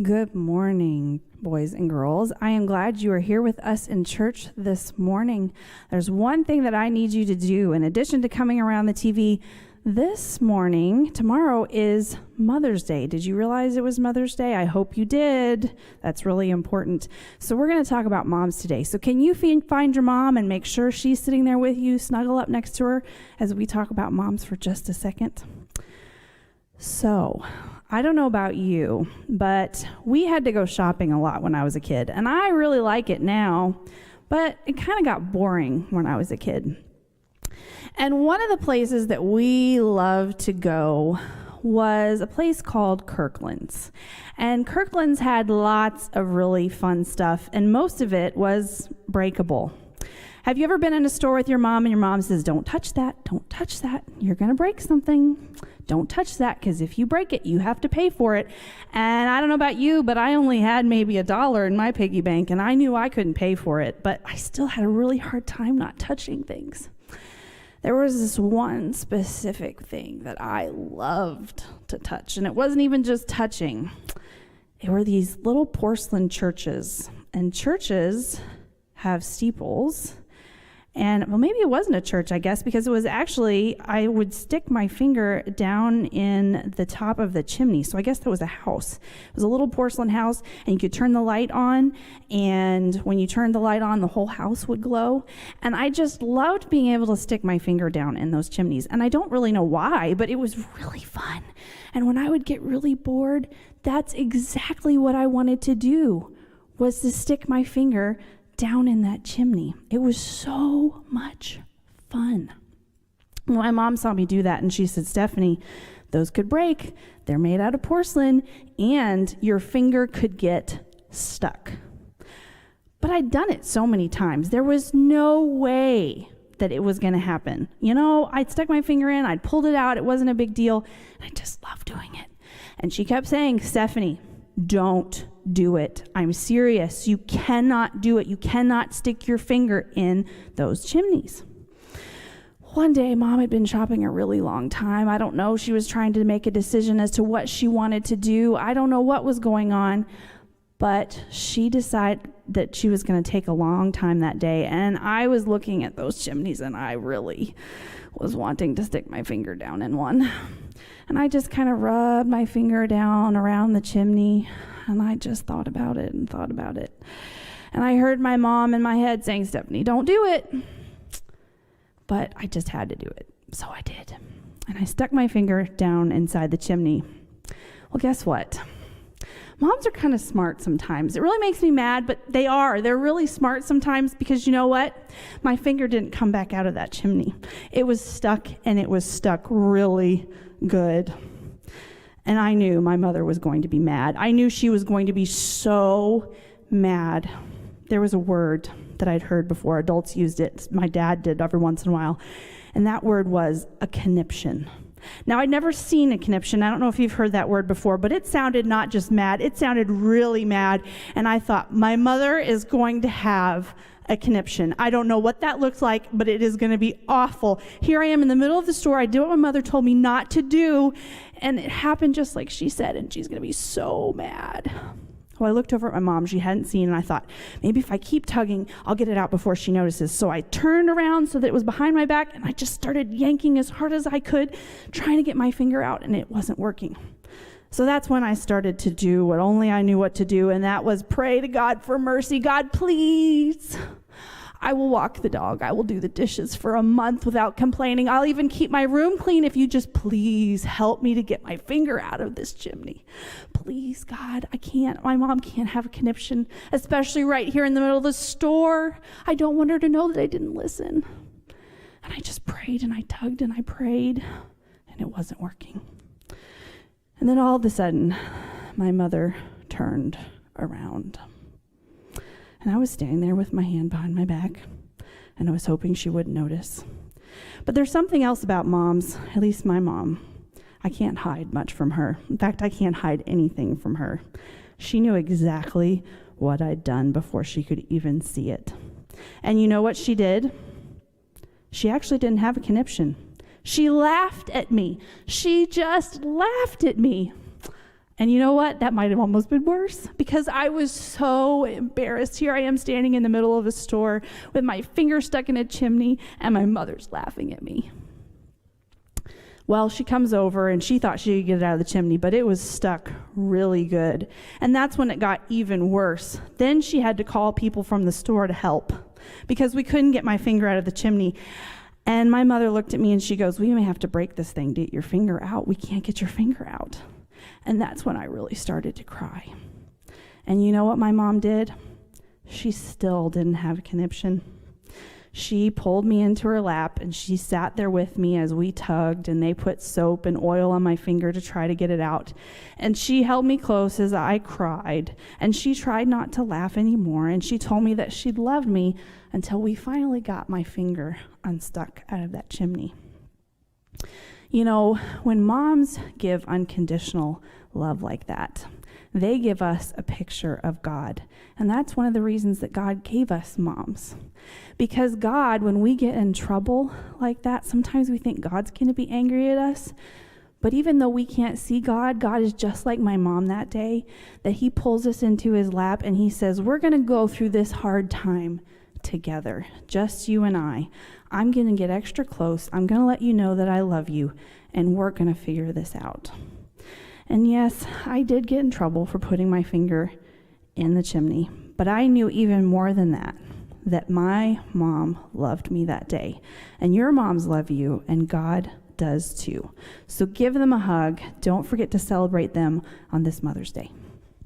Good morning, boys and girls. I am glad you are here with us in church this morning. There's one thing that I need you to do in addition to coming around the TV this morning. Tomorrow is Mother's Day. Did you realize it was Mother's Day? I hope you did. That's really important. So we're going to talk about moms today. So can you find your mom and make sure she's sitting there with you, snuggle up next to her as we talk about moms for just a second? So, I don't know about you, but we had to go shopping a lot when I was a kid, and I really like it now, but it kind of got boring when I was a kid. And one of the places that we loved to go was a place called Kirkland's. And Kirkland's had lots of really fun stuff, and most of it was breakable. Have you ever been in a store with your mom and your mom says, don't touch that, you're going to break something. Don't touch that, because if you break it, you have to pay for it. And I don't know about you, but I only had maybe $1 in my piggy bank, and I knew I couldn't pay for it, but I still had a really hard time not touching things. There was this one specific thing that I loved to touch, and it wasn't even just touching. It were these little porcelain churches, and churches have steeples. And, well, maybe it wasn't a church, I guess, because it was actually, I would stick my finger down in the top of the chimney. So I guess that was a house. It was a little porcelain house, and you could turn the light on, and when you turned the light on, the whole house would glow. And I just loved being able to stick my finger down in those chimneys. And I don't really know why, but it was really fun. And when I would get really bored, that's exactly what I wanted to do, was to stick my finger down in that chimney. It was so much fun. My mom saw me do that, and she said, Stephanie, those could break. They're made out of porcelain, and your finger could get stuck. But I'd done it so many times. There was no way that it was going to happen. You know, I'd stuck my finger in, I'd pulled it out, it wasn't a big deal, and I just loved doing it. And she kept saying, Stephanie, don't do it. I'm serious. You cannot do it. You cannot stick your finger in those chimneys. One day, Mom had been shopping a really long time. I don't know. She was trying to make a decision as to what she wanted to do. I don't know what was going on, but she decided that she was going to take a long time that day. And I was looking at those chimneys, and I really was wanting to stick my finger down in one. And I just kind of rubbed my finger down around the chimney, and I just thought about it. And I heard my mom in my head saying, Stephanie, don't do it. But I just had to do it. So I did. And I stuck my finger down inside the chimney. Well, guess what? Moms are kind of smart sometimes. It really makes me mad, but they are. They're really smart sometimes, because you know what? My finger didn't come back out of that chimney. It was stuck, and it was stuck really good. And I knew my mother was going to be mad. I knew she was going to be so mad. There was a word that I'd heard before. Adults used it. My dad did every once in a while. And that word was a conniption. Now, I'd never seen a conniption. I don't know if you've heard that word before, but it sounded not just mad, it sounded really mad. And I thought, my mother is going to have a conniption. I don't know what that looks like, but it is going to be awful. Here I am in the middle of the store. I did what my mother told me not to do, and it happened just like she said, and she's going to be so mad. Well, I looked over at my mom. She hadn't seen, and I thought, maybe if I keep tugging, I'll get it out before she notices. So I turned around so that it was behind my back, and I just started yanking as hard as I could, trying to get my finger out, and it wasn't working. So that's when I started to do what only I knew what to do, and that was pray to God for mercy. God, please. I will walk the dog. I will do the dishes for a month without complaining. I'll even keep my room clean if you just please help me to get my finger out of this chimney. Please, God, I can't. My mom can't have a conniption, especially right here in the middle of the store. I don't want her to know that I didn't listen. And I just prayed, and I tugged, and I prayed, and it wasn't working. And then all of a sudden, my mother turned around. And I was standing there with my hand behind my back, and I was hoping she wouldn't notice. But there's something else about moms, at least my mom. I can't hide much from her. In fact, I can't hide anything from her. She knew exactly what I'd done before she could even see it. And you know what she did? She actually didn't have a conniption. She laughed at me. She just laughed at me. And you know what? That might have almost been worse because I was so embarrassed. Here I am standing in the middle of a store with my finger stuck in a chimney, and my mother's laughing at me. Well, she comes over, and she thought she could get it out of the chimney, but it was stuck really good. And that's when it got even worse. Then she had to call people from the store to help because we couldn't get my finger out of the chimney. And my mother looked at me, and she goes, "We may have to break this thing to get your finger out. We can't get your finger out." And that's when I really started to cry. And you know what my mom did? She still didn't have a conniption. She pulled me into her lap, and she sat there with me as we tugged, and they put soap and oil on my finger to try to get it out. And she held me close as I cried, and she tried not to laugh anymore, and she told me that she'd love me until we finally got my finger unstuck out of that chimney. You know, when moms give unconditional love like that, they give us a picture of God. And that's one of the reasons that God gave us moms. Because God, when we get in trouble like that, sometimes we think God's going to be angry at us. But even though we can't see God, God is just like my mom that day, that he pulls us into his lap and he says, "We're going to go through this hard time together, just you and I. I'm going to get extra close. I'm going to let you know that I love you, and we're going to figure this out." And yes, I did get in trouble for putting my finger in the chimney, but I knew even more than that my mom loved me that day. And your moms love you, and God does too. So give them a hug. Don't forget to celebrate them on this Mother's Day.